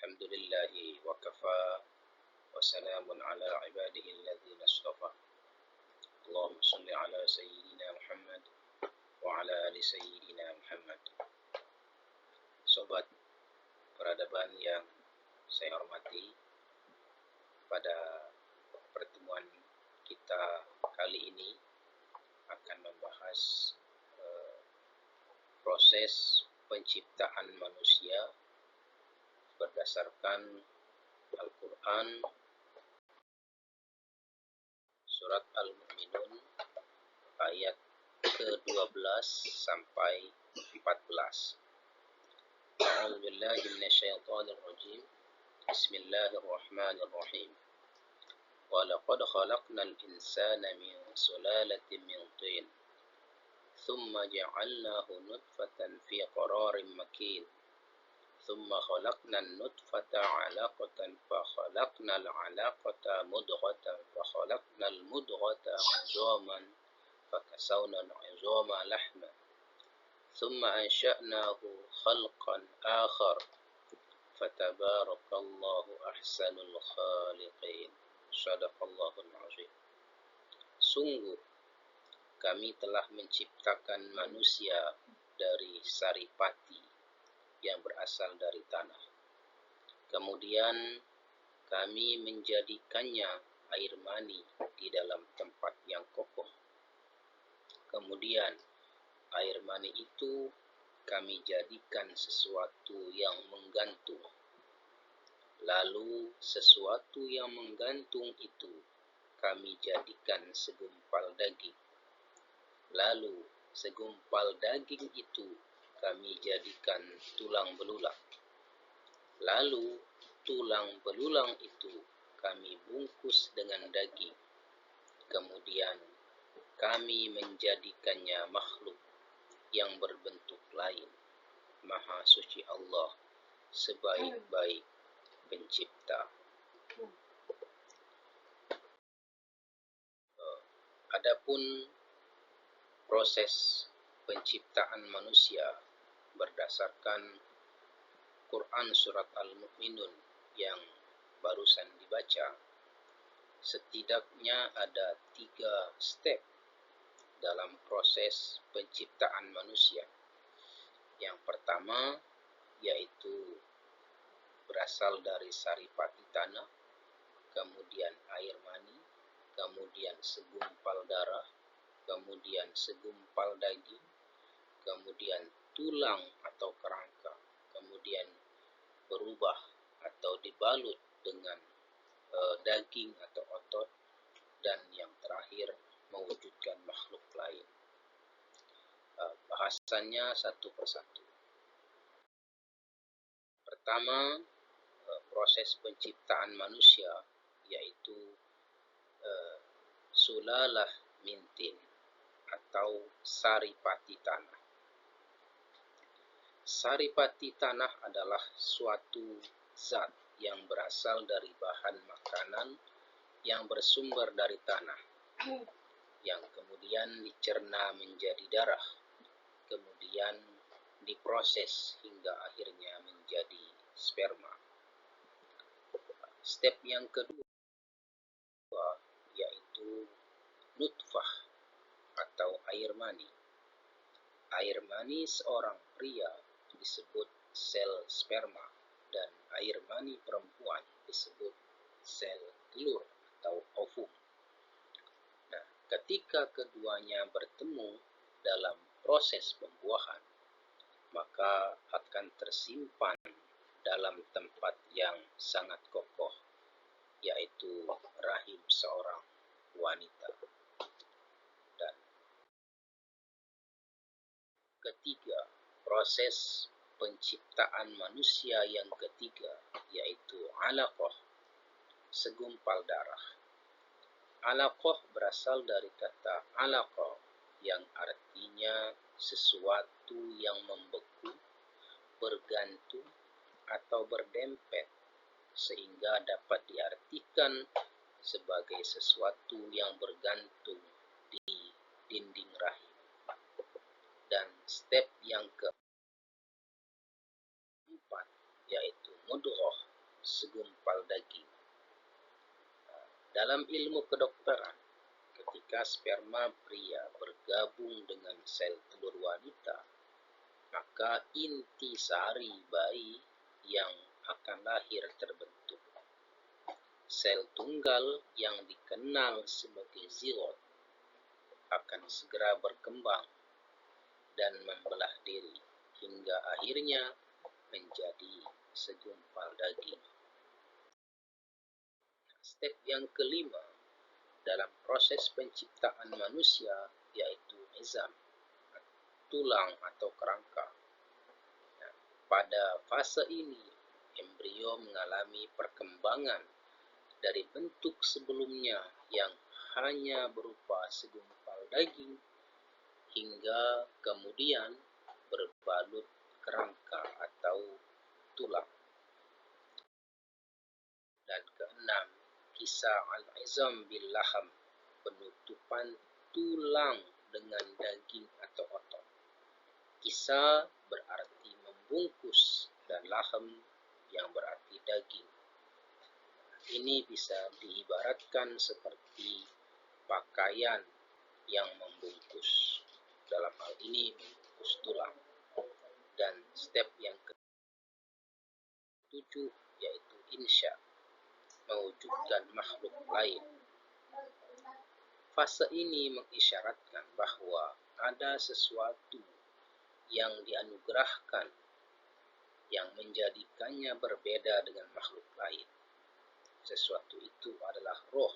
الحمد لله وكفى وسلام على عباده الذين اصطفى اللهم صل على سيدنا محمد وعلى آل سيدنا Muhammad. Sobat peradaban yang saya hormati, pada pertemuan kita kali ini akan membahas proses penciptaan manusia berdasarkan Al-Quran, surat Al-Mu'minun ayat ke-12 sampai 14. A'udzu billahi minasyaitonir rajim. Bismillahirrahmanirrahim. Wa laqad khalaqnal insana min sulalatin min tin. Thumma ja'alnahu nutfatan fi qararin makin. ثم خلقنا النطفة علقة فخلقنا العلقة مضغة فخلقنا المضغة عظاما فكسونا العظام لحما ثم أنشأناه خلقا آخر فتبارك الله أحسن الخالقين. صدق الله العظيم. Sungguh kami telah menciptakan manusia dari saripati yang berasal dari tanah. Kemudian kami menjadikannya air mani di dalam tempat yang kokoh. Kemudian air mani itu kami jadikan sesuatu yang menggantung. Lalu sesuatu yang menggantung itu kami jadikan segumpal daging. Lalu segumpal daging itu kami jadikan tulang belulang. Lalu tulang belulang itu kami bungkus dengan daging. Kemudian kami menjadikannya makhluk yang berbentuk lain. Maha suci Allah, sebaik-baik pencipta. Adapun proses penciptaan manusia berdasarkan Quran surat Al-Mu'minun yang barusan dibaca, setidaknya ada 3 step dalam proses penciptaan manusia. Yang pertama yaitu berasal dari saripati tanah, kemudian air mani, kemudian segumpal darah, kemudian segumpal daging, kemudian tulang atau kerangka, kemudian berubah atau dibalut dengan daging atau otot, dan yang terakhir mewujudkan makhluk lain. Bahasannya satu persatu. Pertama, proses penciptaan manusia yaitu sulalah mintin atau saripati tanah. Saripati tanah adalah suatu zat yang berasal dari bahan makanan yang bersumber dari tanah, yang kemudian dicerna menjadi darah, kemudian diproses hingga akhirnya menjadi sperma. Step yang kedua yaitu nutfah atau air mani. Air mani seorang pria disebut sel sperma dan air mani perempuan disebut sel telur atau ovum. Nah, ketika keduanya bertemu dalam proses pembuahan, maka akan tersimpan dalam tempat yang sangat kokoh, yaitu rahim seorang wanita. Dan ketiga, proses penciptaan manusia yang ketiga yaitu alaqah, segumpal darah. Alaqah berasal dari kata alaqa yang artinya sesuatu yang membeku, bergantung atau berdempet, sehingga dapat diartikan sebagai sesuatu yang bergantung di dinding rahim. Dan step yang keempat yaitu mudghah segumpal daging. Dalam ilmu kedokteran, ketika sperma pria bergabung dengan sel telur wanita, maka intisari bayi yang akan lahir terbentuk. Sel tunggal yang dikenal sebagai zigot akan segera berkembang dan membelah diri hingga akhirnya menjadi segumpal daging. Step yang kelima dalam proses penciptaan manusia yaitu izam, tulang atau kerangka. Pada fase ini, embrio mengalami perkembangan dari bentuk sebelumnya yang hanya berupa segumpal daging hingga kemudian berbalut kerangka atau tulang. Dan keenam, kisah al-izam bil laham, penutupan tulang dengan daging atau otot. Kisah berarti membungkus dan laham yang berarti daging. Ini bisa diibaratkan seperti pakaian yang membungkus. Dalam hal ini membungkus tulang. Dan step yang ke-7 yaitu insya, mewujudkan makhluk lain. Fase ini mengisyaratkan bahwa ada sesuatu yang dianugerahkan yang menjadikannya berbeda dengan makhluk lain. Sesuatu itu adalah roh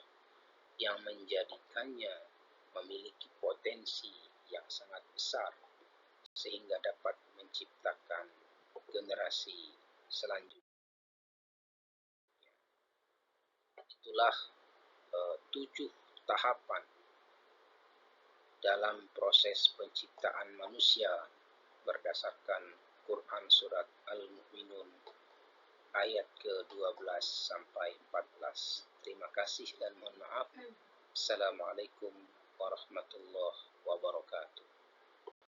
yang menjadikannya memiliki potensi yang sangat besar sehingga dapat menciptakan generasi selanjutnya. Itulah 7 tahapan dalam proses penciptaan manusia berdasarkan Quran Surat Al-Mu'minun ayat ke-12 sampai 14. Terima kasih dan mohon maaf. Assalamualaikum warahmatullahi wabarakatuh.